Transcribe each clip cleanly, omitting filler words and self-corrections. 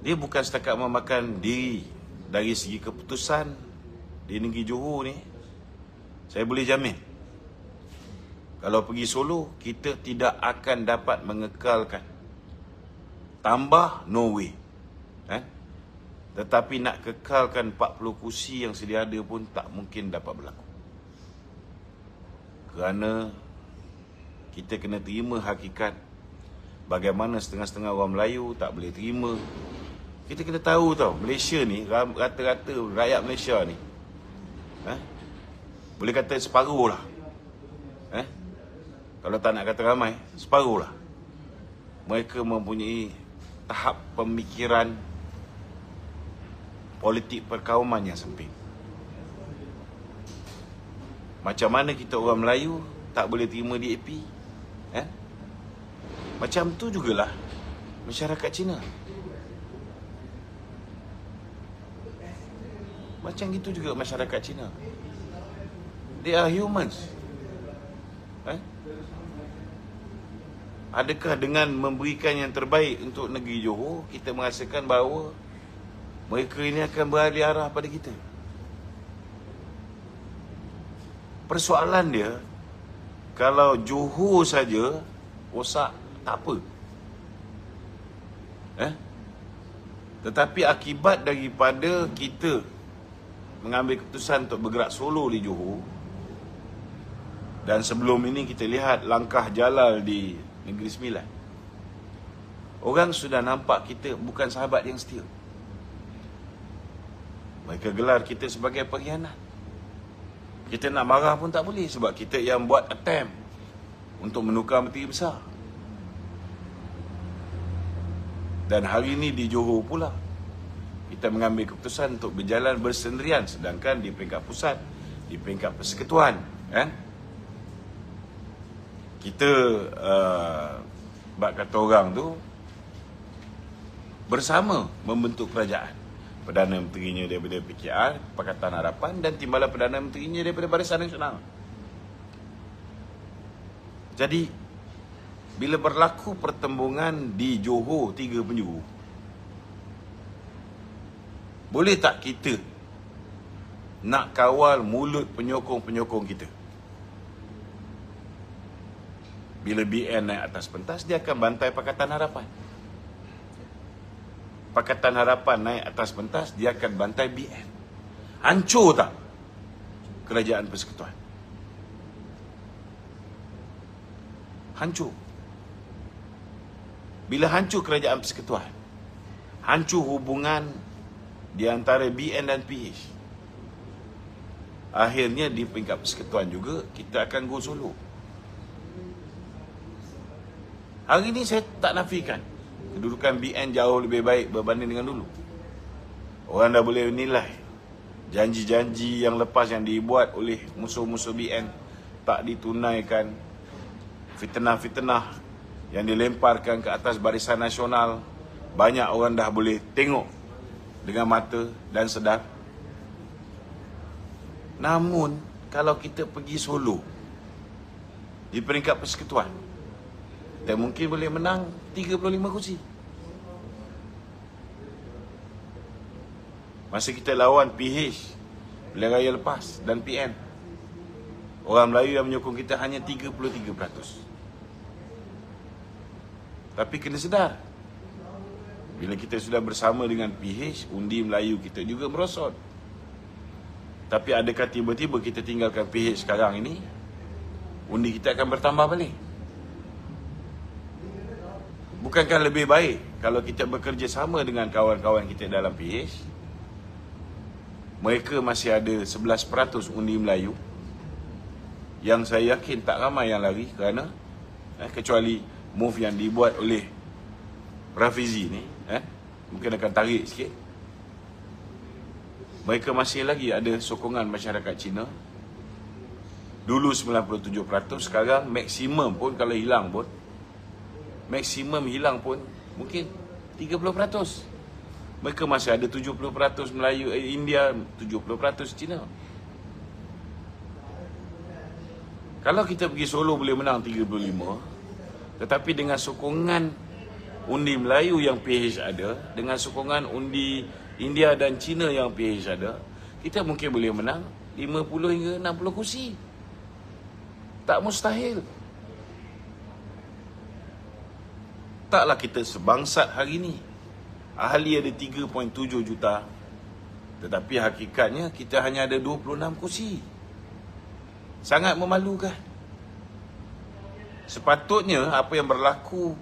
Dia bukan setakat memakan diri. Dari segi keputusan di negeri Johor ni, saya boleh jamin, kalau pergi Solo, kita tidak akan dapat mengekalkan. Tambah, no way. Tetapi nak kekalkan 40 kursi yang sedia ada pun tak mungkin dapat berlaku. Kerana kita kena terima hakikat bagaimana setengah-setengah orang Melayu tak boleh terima. Kita kena tahu tau, Malaysia ni, rata-rata rakyat Malaysia ni, boleh kata separuh lah. Kalau tak nak kata ramai, separuh lah. Mereka mempunyai tahap pemikiran politik perkauman yang sempit. Macam mana kita orang Melayu tak boleh terima DAP? Macam tu jugalah masyarakat Cina. Macam gitu juga masyarakat Cina. They are humans. Adakah dengan memberikan yang terbaik untuk negeri Johor, kita merasakan bahawa mereka ini akan beralih arah pada kita? Persoalan dia, kalau Johor saja rosak, tak apa. Tetapi akibat daripada kita mengambil keputusan untuk bergerak solo di Johor, dan sebelum ini kita lihat langkah Jalal di Negeri Sembilan, orang sudah nampak kita bukan sahabat yang setia. Mereka gelar kita sebagai pengkhianat. Kita nak marah pun tak boleh, sebab kita yang buat attempt untuk menukar menteri besar. Dan hari ini di Johor pula, kita mengambil keputusan untuk berjalan bersendirian, sedangkan di peringkat pusat, di peringkat persekutuan, kita bak kata orang tu bersama membentuk kerajaan. Perdana Menterinya daripada PKR, Pakatan Harapan, dan Timbalan Perdana Menterinya daripada Barisan Nasional. Jadi bila berlaku pertembungan di Johor 3 penjuru, boleh tak kita nak kawal mulut penyokong-penyokong kita? Bila BN naik atas pentas, dia akan bantai Pakatan Harapan. Pakatan Harapan naik atas pentas, dia akan bantai BN. Hancur tak kerajaan persekutuan? Hancur. Bila hancur kerajaan persekutuan, hancur hubungan di antara BN dan PH. Akhirnya di peringkat persekutuan juga, kita akan go solo. Hari ini saya tak nafikan kedudukan BN jauh lebih baik berbanding dengan dulu. Orang dah boleh menilai janji-janji yang lepas yang dibuat oleh musuh-musuh BN tak ditunaikan. Fitnah-fitnah yang dilemparkan ke atas Barisan Nasional, banyak orang dah boleh tengok dengan mata dan sedar. Namun kalau kita pergi solo di peringkat persekutuan, kita mungkin boleh menang 35 kursi. Masa kita lawan PH pilihan raya lepas dan PN, orang Melayu yang menyokong kita hanya 33%. Tapi kena sedar, bila kita sudah bersama dengan PH, undi Melayu kita juga merosot. Tapi adakah tiba-tiba kita tinggalkan PH sekarang ini, undi kita akan bertambah balik? Bukankah lebih baik kalau kita bekerja sama dengan kawan-kawan kita dalam PH? Mereka masih ada 11% undi Melayu, yang saya yakin tak ramai yang lari, kerana kecuali move yang dibuat oleh Rafizi ni, mungkin akan tarik sikit. Mereka masih lagi ada sokongan masyarakat Cina. Dulu 97%, sekarang maksimum pun kalau hilang pun, maksimum hilang pun mungkin 30%. Mereka masih ada 70% Melayu India, 70% Cina. Kalau kita pergi solo boleh menang 35, tetapi dengan sokongan undi Melayu yang PH ada, dengan sokongan undi India dan China yang PH ada, kita mungkin boleh menang 50 hingga 60 kursi. Tak mustahil. Taklah kita sebangsat hari ni. Ahli ada 3.7 juta. Tetapi hakikatnya kita hanya ada 26 kursi. Sangat memalukan. Sepatutnya apa yang berlaku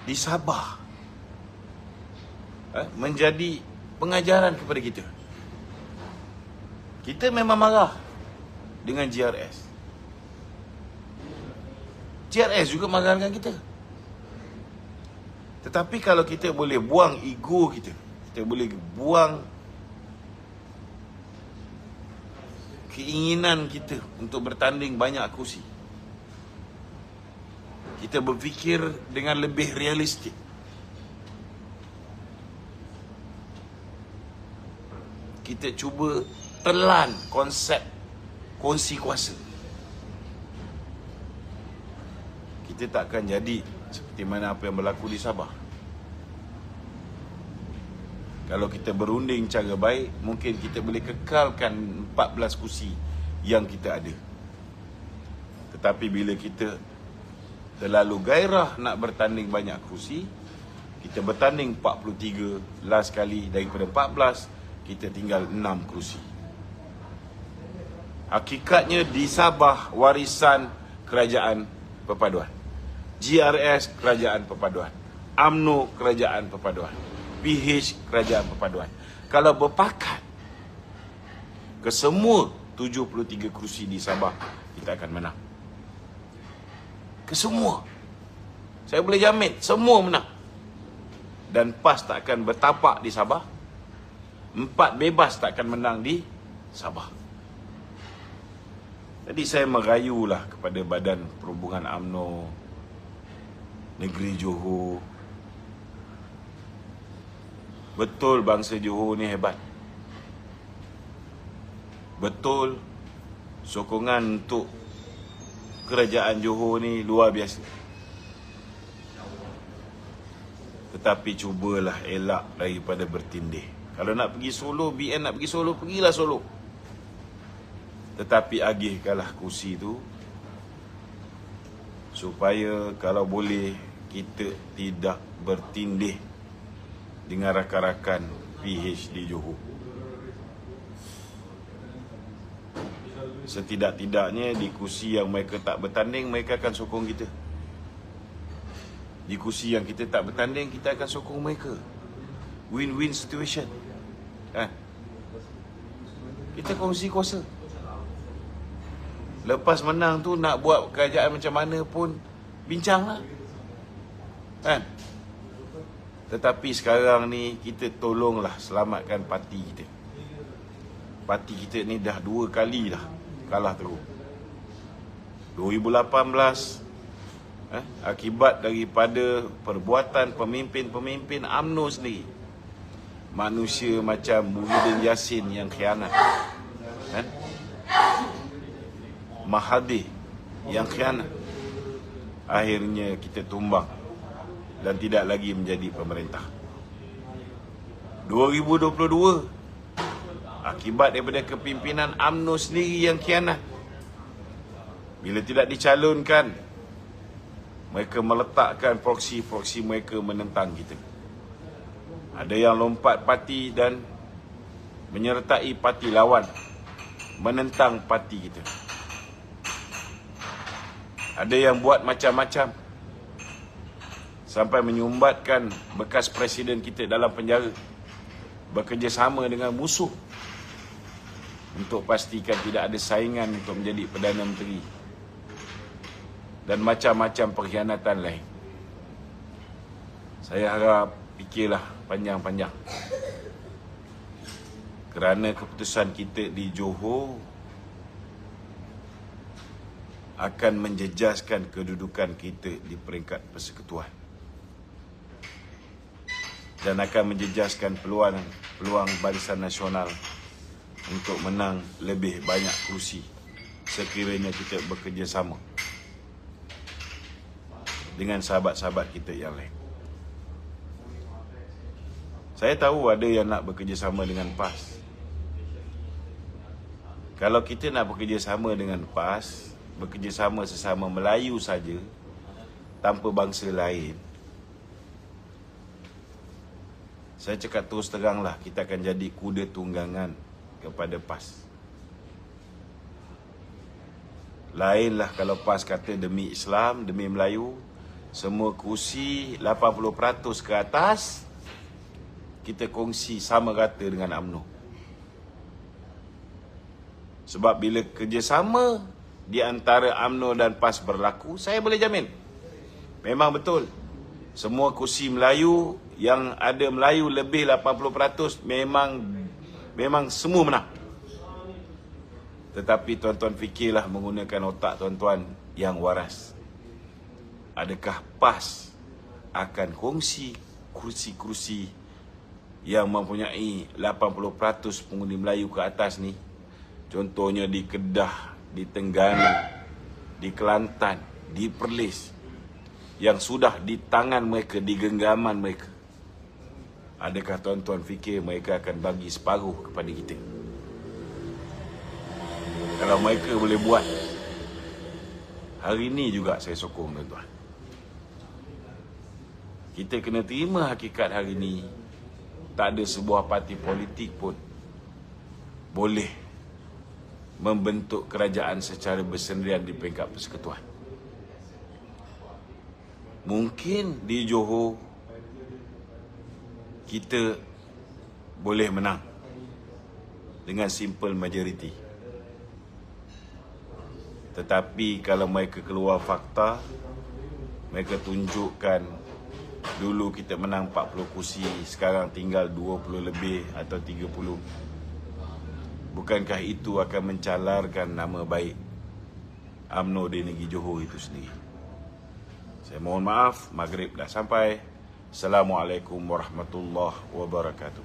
di Sabah menjadi pengajaran kepada kita. Kita memang marah dengan GRS. GRS juga marah dengan kita. Tetapi kalau kita boleh buang ego kita, kita boleh buang keinginan kita untuk bertanding banyak kursi, kita berfikir dengan lebih realistik, kita cuba telan konsep kongsi kuasa, kita tak akan jadi seperti mana apa yang berlaku di Sabah. Kalau kita berunding cara baik, mungkin kita boleh kekalkan 14 kursi yang kita ada. Tetapi bila kita terlalu gairah nak bertanding banyak kursi, kita bertanding 43, last kali daripada 14, kita tinggal 6 kursi. Hakikatnya di Sabah warisan kerajaan perpaduan. GRS kerajaan perpaduan. UMNO kerajaan perpaduan. PH kerajaan perpaduan. Kalau berpakat ke semua 73 kursi di Sabah, kita akan menang. Ke semua. Saya boleh jamin semua menang. Dan PAS tak akan bertapak di Sabah. 4 bebas tak akan menang di Sabah. Jadi saya merayulah kepada Badan Perhubungan UMNO Negeri Johor. Betul bangsa Johor ni hebat. Betul sokongan untuk kerajaan Johor ni luar biasa. Tetapi cubalah elak daripada bertindih. Kalau nak pergi Solo, BN nak pergi Solo, pergilah Solo. Tetapi agihkanlah kursi tu, supaya kalau boleh kita tidak bertindih dengan rakan-rakan PH di Johor. Setidak-tidaknya di kursi yang mereka tak bertanding, mereka akan sokong kita. Di kursi yang kita tak bertanding, kita akan sokong mereka. Win-win situation. Kita kongsi kuasa. Lepas menang tu nak buat kerajaan macam mana pun bincanglah. Tetapi sekarang ni kita tolonglah selamatkan parti kita. Parti kita ni dah 2 kali dah kalah terus. 2018 akibat daripada perbuatan pemimpin-pemimpin UMNO sendiri. Manusia macam Muhyiddin Yassin yang khianat. Mahathir yang khianat. Akhirnya kita tumbang dan tidak lagi menjadi pemerintah. 2022 akibat daripada kepimpinan UMNO sendiri yang khianat. Bila tidak dicalonkan, mereka meletakkan proksi-proksi mereka menentang kita. Ada yang lompat parti dan menyertai parti lawan, menentang parti kita. Ada yang buat macam-macam, sampai menyumbatkan bekas presiden kita dalam penjara, bekerjasama dengan musuh untuk pastikan tidak ada saingan untuk menjadi Perdana Menteri, dan macam-macam pengkhianatan lain. Saya harap fikirlah panjang-panjang, kerana keputusan kita di Johor akan menjejaskan kedudukan kita di peringkat persekutuan dan akan menjejaskan peluang Barisan Nasional untuk menang lebih banyak kursi sekiranya kita bekerjasama. dengan sahabat-sahabat kita yang lain. Saya tahu ada yang nak bekerjasama dengan PAS. Kalau kita nak bekerjasama dengan PAS, bekerjasama sesama Melayu saja, tanpa bangsa lain, saya cakap terus teranglah, kita akan jadi kuda tunggangan kepada PAS. Lainlah kalau PAS kata demi Islam, demi Melayu, semua kursi 80% ke atas, kita kongsi sama rata dengan UMNO. Sebab bila kerjasama di antara UMNO dan PAS berlaku, saya boleh jamin, memang betul, semua kursi Melayu yang ada Melayu lebih 80% memang semua menang. Tetapi tuan-tuan fikirlah menggunakan otak tuan-tuan yang waras. Adakah PAS akan kongsi kursi-kursi yang mempunyai 80% pengundi Melayu ke atas ni? Contohnya di Kedah, di Terengganu, di Kelantan, di Perlis, yang sudah di tangan mereka, di genggaman mereka. Adakah tuan-tuan fikir mereka akan bagi separuh kepada kita? Kalau mereka boleh buat, hari ini juga saya sokong tuan-tuan. Kita kena terima hakikat hari ini, tak ada sebuah parti politik pun boleh membentuk kerajaan secara bersendirian di peringkat persekutuan. Mungkin di Johor kita boleh menang dengan simple majority. Tetapi kalau mereka keluar fakta, mereka tunjukkan dulu kita menang 40 kursi, sekarang tinggal 20 lebih atau 30. Bukankah itu akan mencalarkan nama baik UMNO di negeri Johor itu sendiri? Saya mohon maaf, maghrib dah sampai. Assalamualaikum warahmatullahi wabarakatuh.